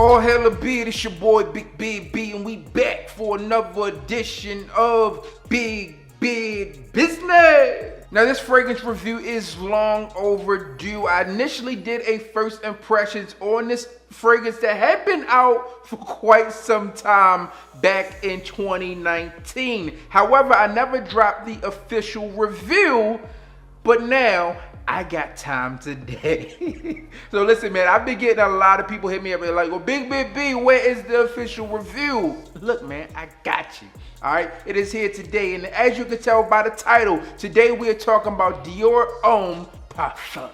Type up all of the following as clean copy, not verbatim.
All hail a beard, it's your boy Big Beard B, and we back for another edition of Big Beard Business. Now this fragrance review is long overdue. I initially did a first impressions on this fragrance that had been out for quite some time back in 2019. However, I never dropped the official review, but now I got time today. So listen, man, I've been getting a lot of people hit me up and like, well, Big B, where is the official review? Look, man, I got you. All right, it is here today. And as you can tell by the title, today we are talking about Dior Homme Parfum.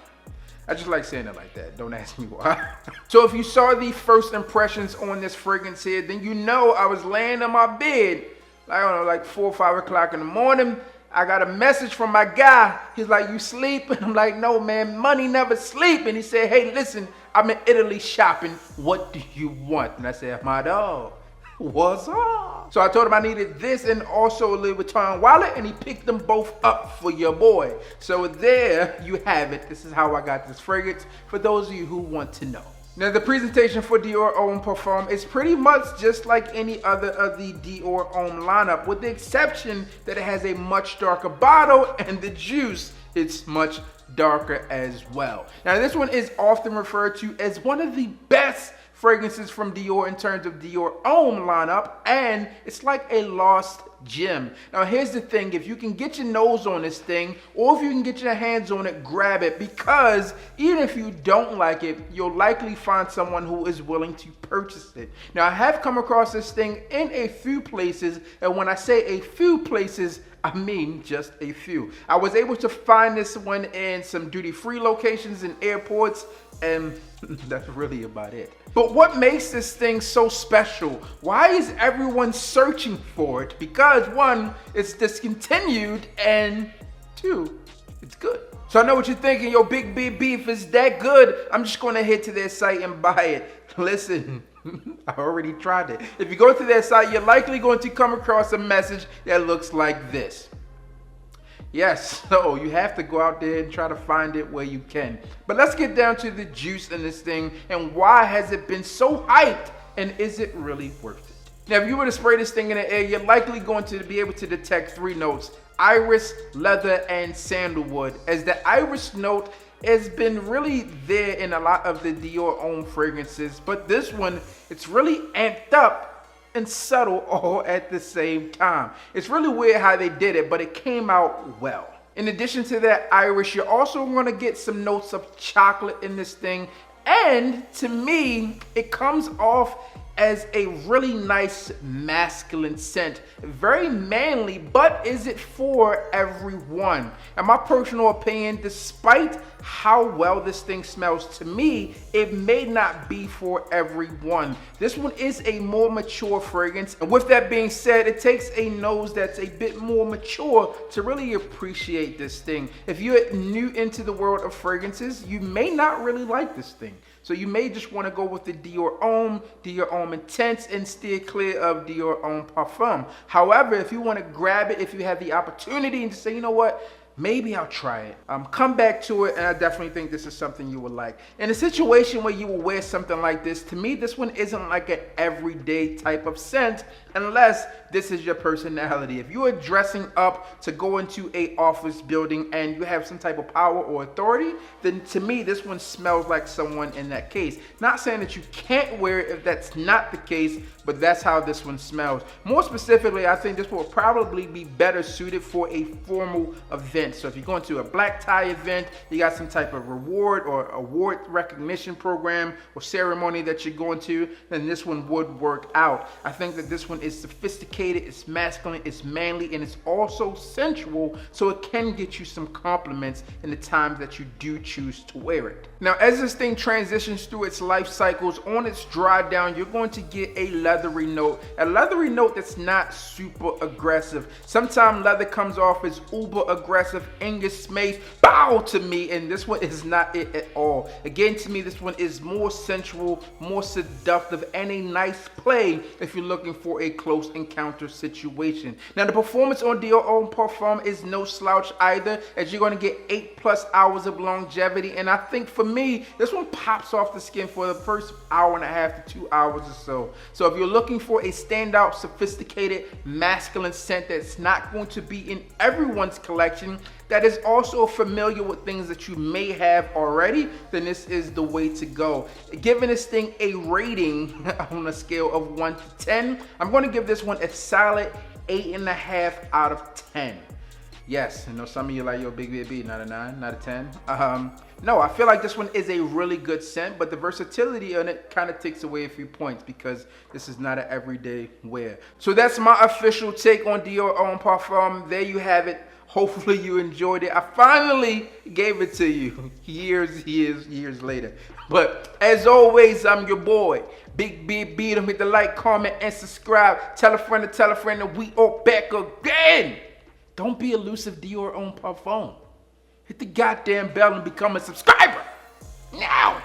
I just like saying it like that. Don't ask me why. So if you saw the first impressions on this fragrance here, then you know I was laying in my bed, I don't know, like 4 or 5 o'clock in the morning. I got a message from my guy. He's like, you sleep? And I'm like, no, man, money never sleep. And he said, hey, listen, I'm in Italy shopping. What do you want? And I said, my dog, what's up? So I told him I needed this and also a Louis Vuitton wallet, and he picked them both up for your boy. So there you have it. This is how I got this fragrance for those of you who want to know. Now the presentation for Dior Homme Parfum is pretty much just like any other of the Dior Homme lineup, with the exception that it has a much darker bottle and the juice is much darker as well. Now this one is often referred to as one of the best fragrances from Dior in terms of Dior Homme lineup, and it's like a lost gem. Now here's the thing, if you can get your nose on this thing, or if you can get your hands on it, grab it, because even if you don't like it, you'll likely find someone who is willing to purchase it. Now I have come across this thing in a few places, and when I say a few places, I mean just a few. I was able to find this one in some duty-free locations and airports, and that's really about it. But what makes this thing so special? Why is everyone searching for it? Because 1, it's discontinued, and 2, it's good. So I know what you're thinking, yo, Big B, if it's that good, I'm just gonna head to their site and buy it. Listen, I already tried it. If you go to their site, you're likely going to come across a message that looks like this. Yes, so you have to go out there and try to find it where you can. But let's get down to the juice in this thing, and why has it been so hyped, and is it really worth it? Now, if you were to spray this thing in the air, you're likely going to be able to detect 3 notes: iris, leather, and sandalwood, as the iris note has been really there in a lot of the Dior Homme fragrances, but this one, it's really amped up and subtle all at the same time. It's really weird how they did it, but it came out well. In addition to that iris, you're also gonna get some notes of chocolate in this thing, and to me, it comes off as a really nice masculine scent. Very manly, but is it for everyone? In my personal opinion, despite how well this thing smells, to me, it may not be for everyone. This one is a more mature fragrance, and with that being said, it takes a nose that's a bit more mature to really appreciate this thing. If you're new into the world of fragrances, you may not really like this thing. So you may just want to go with the Dior Homme Intense, and steer clear of Dior Homme Parfum. However, if you want to grab it, if you have the opportunity and just say, you know what, maybe I'll try it. Come back to it, and I definitely think this is something you would like. In a situation where you will wear something like this, to me, this one isn't like an everyday type of scent, unless this is your personality. If you are dressing up to go into a office building and you have some type of power or authority, then to me, this one smells like someone in that case. Not saying that you can't wear it if that's not the case, but that's how this one smells. More specifically, I think this will probably be better suited for a formal event. So if you're going to a black tie event, you got some type of reward or award recognition program or ceremony that you're going to, then this one would work out. I think that this one is sophisticated, it's masculine, it's manly, and it's also sensual, so it can get you some compliments in the times that you do choose to wear it. Now, as this thing transitions through its life cycles, on its dry down, you're going to get a leathery note that's not super aggressive. Sometimes leather comes off as uber aggressive, aggressive, English Smace, bow to me, and this one is not it at all. Again, to me, this one is more sensual, more seductive, and a nice play if you're looking for a close encounter situation. Now, the performance on Dior Homme Parfum is no slouch either, as you're going to get 8+ hours of longevity, and I think for me, this one pops off the skin for the first hour and a half to 2 hours or so. So if you're looking for a standout, sophisticated, masculine scent that's not going to be in everyone's collection, that is also familiar with things that you may have already, then this is the way to go. Giving this thing a rating on a scale of 1 to 10, I'm going to give this one a solid 8.5 out of 10. Yes, I know some of you like, yo, Big B, not a 9, not a 10. No, I feel like this one is a really good scent, but the versatility on it kind of takes away a few points because this is not an everyday wear. So that's my official take on Dior Homme Parfum. There you have it. Hopefully you enjoyed it. I finally gave it to you years later. But as always, I'm your boy, Big B. Don't hit the like, comment, and subscribe. Tell a friend that we are back again. Don't be elusive, Dior Homme Parfum. Hit the goddamn bell and become a subscriber now.